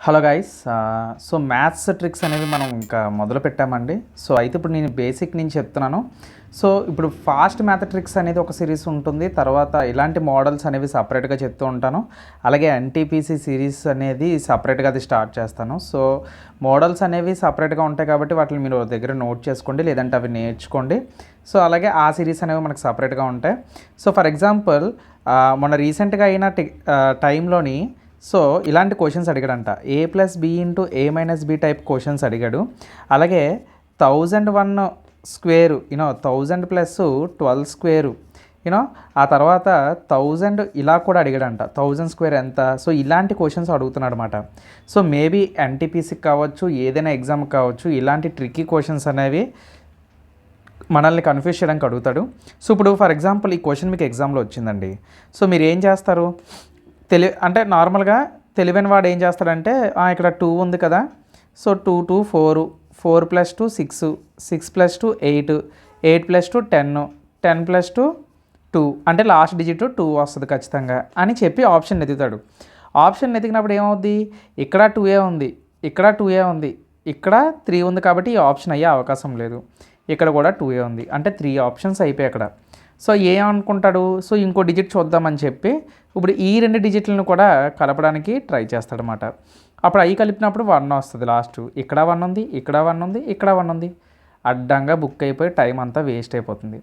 Hello guys. So maths tricks అనేవి మనం ఇంకా మొదలు పెట్టామండి. సో అయితే ఇప్పుడు నేను బేసిక్ నుంచి చెప్తున్నాను. సో ఇప్పుడు ఫాస్ట్ మ్యాథ్ ట్రిక్స్ అనేది ఒక సిరీస్ ఉంటుంది. తర్వాత ఇలాంటి మోడల్స్ అనేవి సపరేట్గా చెప్తూ ఉంటాను. అలాగే ఎన్టీపీసీ సిరీస్ అనేది సపరేట్గా అది స్టార్ట్ చేస్తాను. సో మోడల్స్ అనేవి సపరేట్గా ఉంటాయి కాబట్టి వాటిని మీరు దగ్గర నోట్ చేసుకోండి, లేదంటే అవి నేర్చుకోండి. సో అలాగే ఆ సిరీస్ అనేవి మనకు సపరేట్గా ఉంటాయి. సో ఫర్ ఎగ్జాంపుల్ మొన్న రీసెంట్గా అయిన టైంలోని సో ఇలాంటి క్వశ్చన్స్ అడిగాడంట. A+B into A-B type questions అడిగాడు. అలాగే 1001 స్క్వేరు 1000 ప్లస్ 12 స్క్వేరు ఆ తర్వాత 1000 ఇలా కూడా అడిగాడంట. 1000 స్క్వేర్ ఎంత? సో ఇలాంటి క్వశ్చన్స్ అడుగుతున్నాడు అనమాట. సో మేబీ ఎన్టీపీసీకి కావచ్చు, ఏదైనా ఎగ్జామ్కి కావచ్చు, ఇలాంటి ట్రిక్కీ క్వశ్చన్స్ అనేవి మనల్ని కన్ఫ్యూజ్ చేయడానికి అడుగుతాడు. సో ఇప్పుడు ఫర్ ఎగ్జాంపుల్ ఈ క్వశ్చన్ మీకు ఎగ్జామ్లో వచ్చిందండి. సో మీరు ఏం చేస్తారు? అంటే నార్మల్గా తెలివైన వాడు ఏం చేస్తాడంటే ఇక్కడ 2 ఉంది కదా, సో 2 2 4, 4 + 2 6, 6 + 2 8, 8 + 2 10, 10 + 2 2 అంటే లాస్ట్ డిజిట్ 2 వస్తుంది ఖచ్చితంగా అని చెప్పి ఆప్షన్ ఎదుగుతాడు. ఆప్షన్ ఎదిగినప్పుడు ఏమవుద్ది? ఇక్కడ 2A ఉంది, ఇక్కడ 2A ఉంది, ఇక్కడ 3 ఉంది కాబట్టి ఈ ఆప్షన్ అయ్యే అవకాశం లేదు. ఇక్కడ కూడా 2A ఉంది అంటే 3 ఆప్షన్స్ అయిపోయాయి అక్కడ. సో ఏమనుకుంటాడు? సో ఇంకో డిజిట్ చూద్దామని చెప్పి ఇప్పుడు ఈ 2 డిజిట్లను కూడా కలపడానికి ట్రై చేస్తాడనమాట. అప్పుడు అవి కలిపినప్పుడు 1 వస్తుంది లాస్ట్. ఇక్కడ 1 ఉంది, ఇక్కడ 1 ఉంది, ఇక్కడ 1 ఉంది. అడ్డంగా బుక్ అయిపోయి టైం అంతా వేస్ట్ అయిపోతుంది.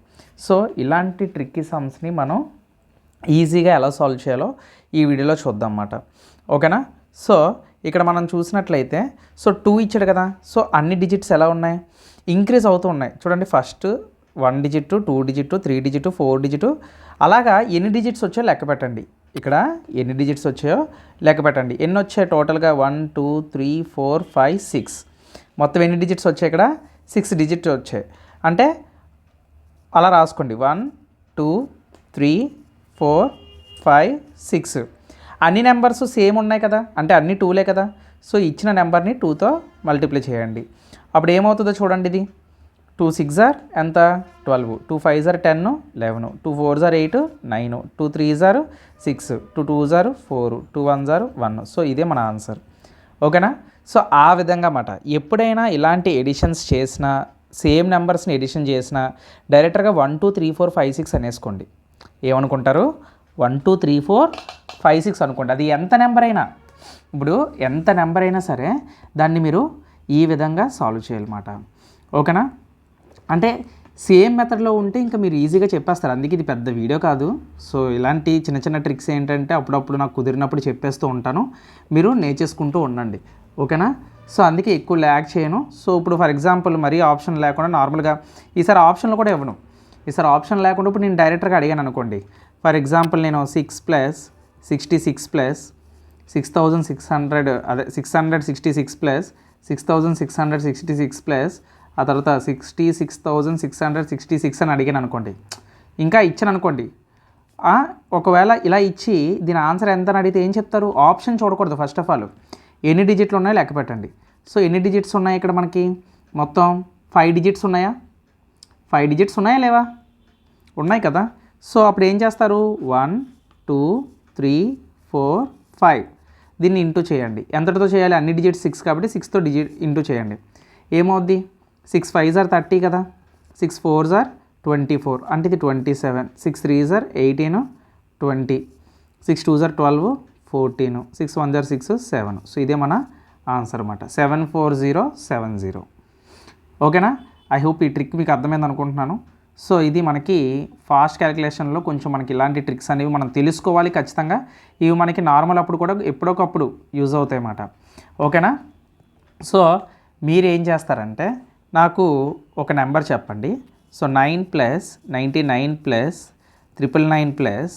సో ఇలాంటి ట్రిక్కీ సమ్స్ని మనం ఈజీగా ఎలా సాల్వ్ చేయాలో ఈ వీడియోలో చూద్దాం అన్నమాట. ఓకేనా? సో ఇక్కడ మనం చూసినట్లయితే సో 2 ఇచ్చాడు కదా. సో అన్ని డిజిట్స్ ఎలా ఉన్నాయి? ఇంక్రీజ్ అవుతూ ఉన్నాయి. చూడండి, first 1 digit, 2 digit, 3 digit, 4 digit, అలాగా ఎన్ని డిజిట్స్ వచ్చాయో లెక్క పెట్టండి. ఇక్కడ ఎన్ని డిజిట్స్ వచ్చాయో లెక్క పెట్టండి. ఎన్ని వచ్చాయి టోటల్గా? 1 2 3 4 5 6. మొత్తం ఎన్ని డిజిట్స్ వచ్చాయి? ఇక్కడ 6 డిజిట్స్ వచ్చాయి. అంటే అలా రాసుకోండి, 1 2 3 4 5 6. అన్ని నెంబర్స్ సేమ్ ఉన్నాయి కదా, అంటే అన్ని 2లే కదా. సో ఇచ్చిన నెంబర్ని 2తో మల్టిప్లై చేయండి. అప్పుడు ఏమవుతుందో చూడండి. ఇది 2 6 ఎంత? 12, 2 5 10, 11, 2 4 8, 9, 2 3 6, 2 2 4, 2 1 1. సో ఇదే మన ఆన్సర్. ఓకేనా? సో ఆ విధంగా అన్నమాట. ఎప్పుడైనా ఇలాంటి ఎడిషన్స్ చేసినా, సేమ్ నెంబర్స్ని ఎడిషన్ చేసినా డైరెక్ట్గా 1 2 3 4 5 6 అనేసుకోండి. ఏమనుకుంటారు? 1 2 3 4 5 6 అనుకోండి. అది ఎంత నెంబర్ అయినా, ఇప్పుడు ఎంత నెంబర్ అయినా సరే దాన్ని మీరు ఈ విధంగా సాల్వ్ చేయాలన్నమాట. ఓకేనా? అంటే సేమ్ మెథడ్లో ఉంటే ఇంకా మీరు ఈజీగా చెప్పేస్తారు. అందుకే ఇది పెద్ద వీడియో కాదు. సో ఇలాంటి చిన్న చిన్న ట్రిక్స్ ఏంటంటే అప్పుడప్పుడు నాకు కుదిరినప్పుడు చెప్పేస్తూ ఉంటాను, మీరు నేర్చేసుకుంటూ ఉండండి. ఓకేనా? సో అందుకే ఎక్కువ ల్యాగ్ చేయను. సో ఇప్పుడు ఫర్ ఎగ్జాంపుల్ మరీ ఆప్షన్ లేకుండా నార్మల్గా ఈసారి ఆప్షన్లు కూడా ఇవ్వను. ఈసారి ఆప్షన్ లేకుండా ఇప్పుడు నేను డైరెక్ట్గా అడిగాను అనుకోండి. ఫర్ ఎగ్జాంపుల్ నేను 6 + 66 + 6600 అదే 666 + 6666 ప్లస్ ఆ తర్వాత 66,666 అని అడిగాను అనుకోండి. ఇంకా ఇచ్చాను అనుకోండి. ఒకవేళ ఇలా ఇచ్చి దీని ఆన్సర్ ఎంత అని అడిగితే ఏం చెప్తారు? ఆప్షన్ చూడకూడదు. ఫస్ట్ ఆఫ్ ఆల్ ఎన్ని డిజిట్లు ఉన్నాయో లెక్క పెట్టండి. సో ఎన్ని డిజిట్స్ ఉన్నాయి ఇక్కడ మనకి? మొత్తం 5 డిజిట్స్ ఉన్నాయా? 5 డిజిట్స్ ఉన్నాయా లేవా? ఉన్నాయి కదా. సో అప్పుడు ఏం చేస్తారు? 1 2 3 4 5 దీన్ని ఇంటూ చేయండి. ఎంతటితో చేయాలి? అన్ని డిజిట్స్ 6 కాబట్టి 6తో డిజిట్ ఇంటూ చేయండి. ఏమవుద్ది? 6 5 18 కదా, 6 4 24 అంటే ఇది 27, 6 3 18 20, 6 2 12 14, 6 1 6 7. సో ఇదే మన ఆన్సర్ అన్నమాట, 74070. ఓకేనా? ఐ హోప్ ఈ ట్రిక్ మీకు అర్థమైంది అనుకుంటున్నాను. సో ఇది మనకి ఫాస్ట్ క్యాలిక్యులేషన్లో కొంచెం మనకి ఇలాంటి ట్రిక్స్ అనేవి మనం తెలుసుకోవాలి ఖచ్చితంగా. ఇవి మనకి నార్మల్ అప్పుడు కూడా ఎప్పుడొకప్పుడు యూజ్ అవుతాయి అన్నమాట. ఓకేనా? సో మీరు ఏం చేస్తారంటే నాకు ఒక నెంబర్ చెప్పండి. సో 9 + 99 + 999 +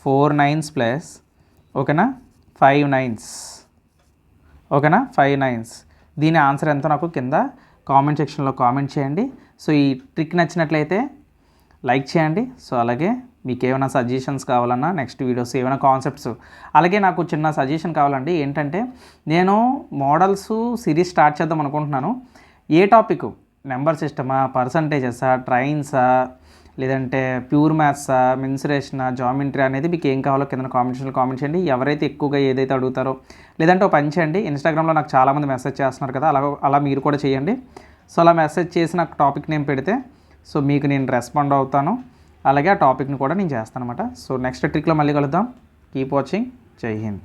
4 9s ప్లస్ ఓకేనా 5 9s. ఓకేనా? 5 9s. దీని ఆన్సర్ ఎంతో నాకు కింద కామెంట్ సెక్షన్లో కామెంట్ చేయండి. సో ఈ ట్రిక్ నచ్చినట్లయితే లైక్ చేయండి. సో అలాగే మీకు ఏమైనా సజెషన్స్ కావాలన్నా, నెక్స్ట్ వీడియోస్ ఏమైనా కాన్సెప్ట్స్, అలాగే నాకు చిన్న సజెషన్ కావాలండి. ఏంటంటే నేను మోడల్స్ సిరీస్ స్టార్ట్ చేద్దాం అనుకుంటున్నాను. ఏ టాపిక్? నెంబర్ సిస్టమా, పర్సంటేజెసా, ట్రైన్సా, లేదంటే ప్యూర్ మ్యాథ్సా, మెన్సురేషనా, జామెట్రీ అనేది మీకు ఏం కావాలో కింద కామెంట్ చేయండి. ఎవరైతే ఎక్కువగా ఏదైతే అడుగుతారో, లేదంటే ఒక పని చేయండి, ఇన్స్టాగ్రామ్లో నాకు చాలామంది మెసేజ్ చేస్తున్నారు కదా, అలా మీరు కూడా చేయండి. సో అలా మెసేజ్ చేసి నాకు టాపిక్ నేమ్ పెడితే సో మీకు నేను రెస్పాండ్ అవుతాను. అలాగే ఆ టాపిక్ని కూడా నేను చేస్తాను అనమాట. సో నెక్స్ట్ ట్రిక్లో మళ్ళీ కలుద్దాం. Keep watching. జై హింద్.